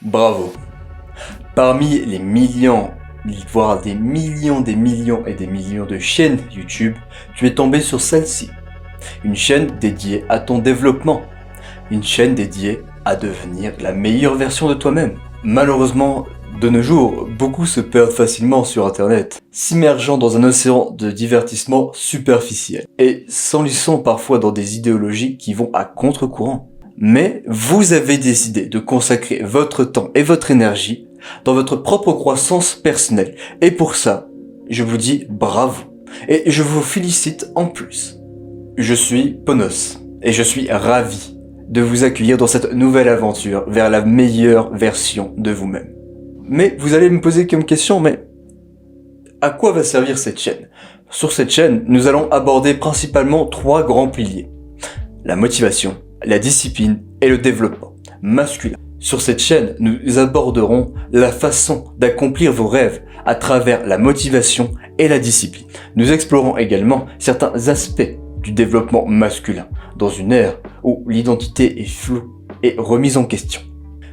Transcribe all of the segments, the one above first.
Bravo. Parmi les millions, voire des millions et des millions de chaînes YouTube, tu es tombé sur celle-ci. Une chaîne dédiée à ton développement. Une chaîne dédiée à devenir la meilleure version de toi-même. Malheureusement, de nos jours, beaucoup se perdent facilement sur Internet, s'immergeant dans un océan de divertissement superficiel et s'enlissant parfois dans des idéologies qui vont à contre-courant. Mais vous avez décidé de consacrer votre temps et votre énergie dans votre propre croissance personnelle. Et pour ça, je vous dis bravo. Et je vous félicite en plus. Je suis Ponos et je suis ravi de vous accueillir dans cette nouvelle aventure vers la meilleure version de vous-même. Mais vous allez me poser comme question, mais à quoi va servir cette chaîne? Sur cette chaîne, nous allons aborder principalement 3 grands piliers. La motivation, la discipline et le développement masculin. Sur cette chaîne, nous aborderons la façon d'accomplir vos rêves à travers la motivation et la discipline. Nous explorons également certains aspects du développement masculin dans une ère où l'identité est floue et remise en question.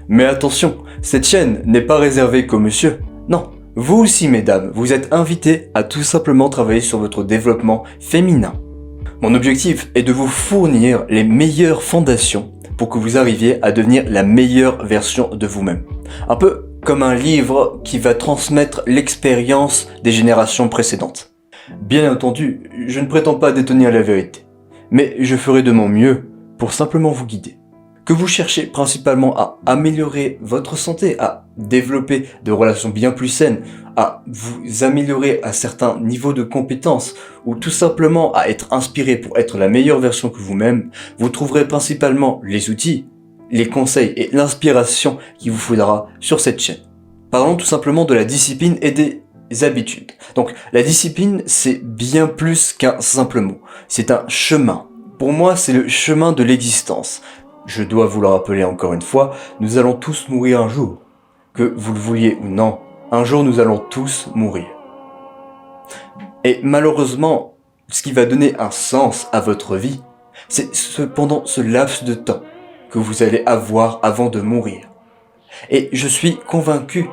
Mais attention, cette chaîne n'est pas réservée qu'aux messieurs. Non, vous aussi mesdames, vous êtes invités à tout simplement travailler sur votre développement féminin. Mon objectif est de vous fournir les meilleures fondations pour que vous arriviez à devenir la meilleure version de vous-même. Un peu comme un livre qui va transmettre l'expérience des générations précédentes. Bien entendu, je ne prétends pas détenir la vérité, mais je ferai de mon mieux pour simplement vous guider. Que vous cherchez principalement à améliorer votre santé, à développer des relations bien plus saines, à vous améliorer à certains niveaux de compétences, ou tout simplement à être inspiré pour être la meilleure version que vous-même, vous trouverez principalement les outils, les conseils et l'inspiration qu'il vous faudra sur cette chaîne. Parlons tout simplement de la discipline et des habitudes. Donc la discipline, c'est bien plus qu'un simple mot, c'est un chemin. Pour moi, c'est le chemin de l'existence. Je dois vous le rappeler encore une fois, nous allons tous mourir un jour. Que vous le vouliez ou non, un jour nous allons tous mourir. Et malheureusement, ce qui va donner un sens à votre vie, c'est pendant ce laps de temps que vous allez avoir avant de mourir. Et je suis convaincu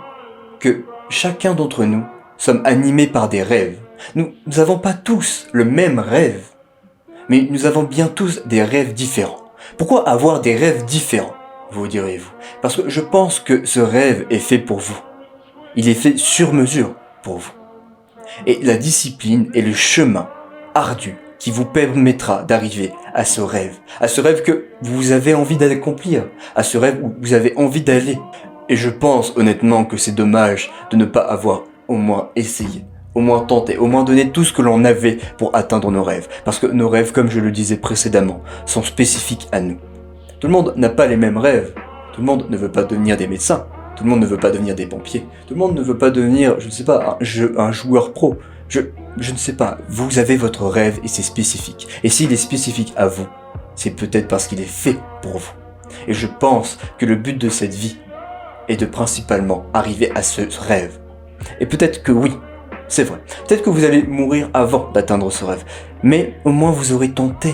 que chacun d'entre nous sommes animés par des rêves. Nous n'avons pas tous le même rêve, mais nous avons bien tous des rêves différents. Pourquoi avoir des rêves différents, vous direz-vous? Parce que je pense que ce rêve est fait pour vous. Il est fait sur mesure pour vous. Et la discipline est le chemin ardu qui vous permettra d'arriver à ce rêve que vous avez envie d'accomplir, à ce rêve où vous avez envie d'aller. Et je pense honnêtement que c'est dommage de ne pas avoir au moins essayé, au moins tenté, au moins donné tout ce que l'on avait pour atteindre nos rêves. Parce que nos rêves, comme je le disais précédemment, sont spécifiques à nous. Tout le monde n'a pas les mêmes rêves. Tout le monde ne veut pas devenir des médecins. Tout le monde ne veut pas devenir des pompiers. Tout le monde ne veut pas devenir, je ne sais pas, un joueur pro. Je ne sais pas. Vous avez votre rêve et c'est spécifique. Et s'il est spécifique à vous, c'est peut-être parce qu'il est fait pour vous. Et je pense que le but de cette vie est de principalement arriver à ce rêve. Et peut-être que oui, c'est vrai. Peut-être que vous allez mourir avant d'atteindre ce rêve. Mais au moins vous aurez tenté.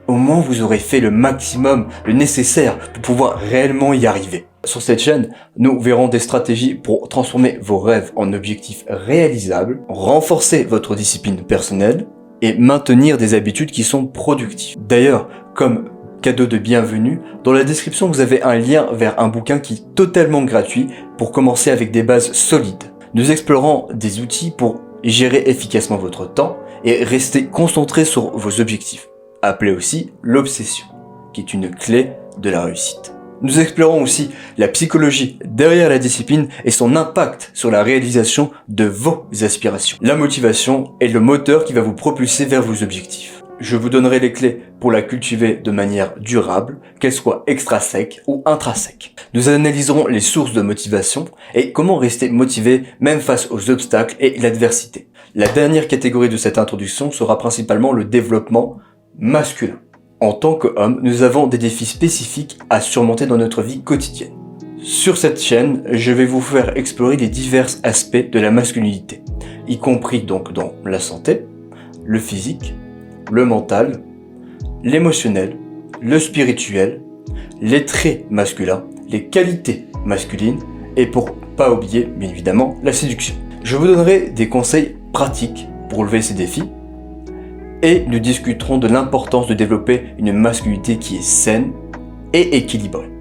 Au moins vous aurez fait le maximum, le nécessaire pour pouvoir réellement y arriver. Sur cette chaîne, nous verrons des stratégies pour transformer vos rêves en objectifs réalisables, renforcer votre discipline personnelle et maintenir des habitudes qui sont productives. D'ailleurs, comme cadeau de bienvenue, dans la description vous avez un lien vers un bouquin qui est totalement gratuit pour commencer avec des bases solides. Nous explorons des outils pour gérer efficacement votre temps et rester concentré sur vos objectifs, appelé aussi l'obsession, qui est une clé de la réussite. Nous explorons aussi la psychologie derrière la discipline et son impact sur la réalisation de vos aspirations. La motivation est le moteur qui va vous propulser vers vos objectifs. Je vous donnerai les clés pour la cultiver de manière durable, qu'elle soit extrinsèque ou intrinsèque. Nous analyserons les sources de motivation et comment rester motivé même face aux obstacles et l'adversité. La dernière catégorie de cette introduction sera principalement le développement masculin. En tant qu'homme, nous avons des défis spécifiques à surmonter dans notre vie quotidienne. Sur cette chaîne, je vais vous faire explorer les divers aspects de la masculinité, y compris donc dans la santé, le physique, le mental, l'émotionnel, le spirituel, les traits masculins, les qualités masculine et pour pas oublier bien évidemment la séduction. Je vous donnerai des conseils pratiques pour relever ces défis et nous discuterons de l'importance de développer une masculinité qui est saine et équilibrée.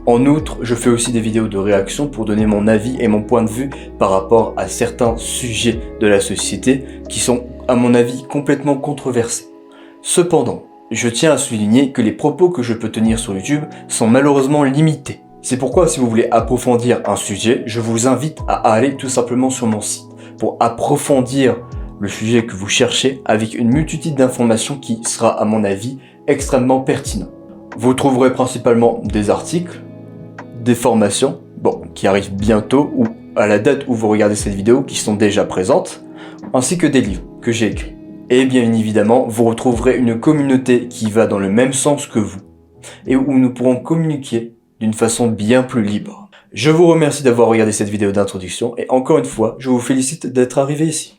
En outre, je fais aussi des vidéos de réaction pour donner mon avis et mon point de vue par rapport à certains sujets de la société qui sont, à mon avis, complètement controversés. Cependant, je tiens à souligner que les propos que je peux tenir sur YouTube sont malheureusement limités. C'est pourquoi si vous voulez approfondir un sujet, je vous invite à aller tout simplement sur mon site pour approfondir le sujet que vous cherchez avec une multitude d'informations qui sera à mon avis extrêmement pertinent. Vous trouverez principalement des articles, des formations, qui arrivent bientôt ou à la date où vous regardez cette vidéo qui sont déjà présentes, ainsi que des livres que j'ai écrits. Et bien évidemment, vous retrouverez une communauté qui va dans le même sens que vous et où nous pourrons communiquer d'une façon bien plus libre. Je vous remercie d'avoir regardé cette vidéo d'introduction et encore une fois, je vous félicite d'être arrivé ici.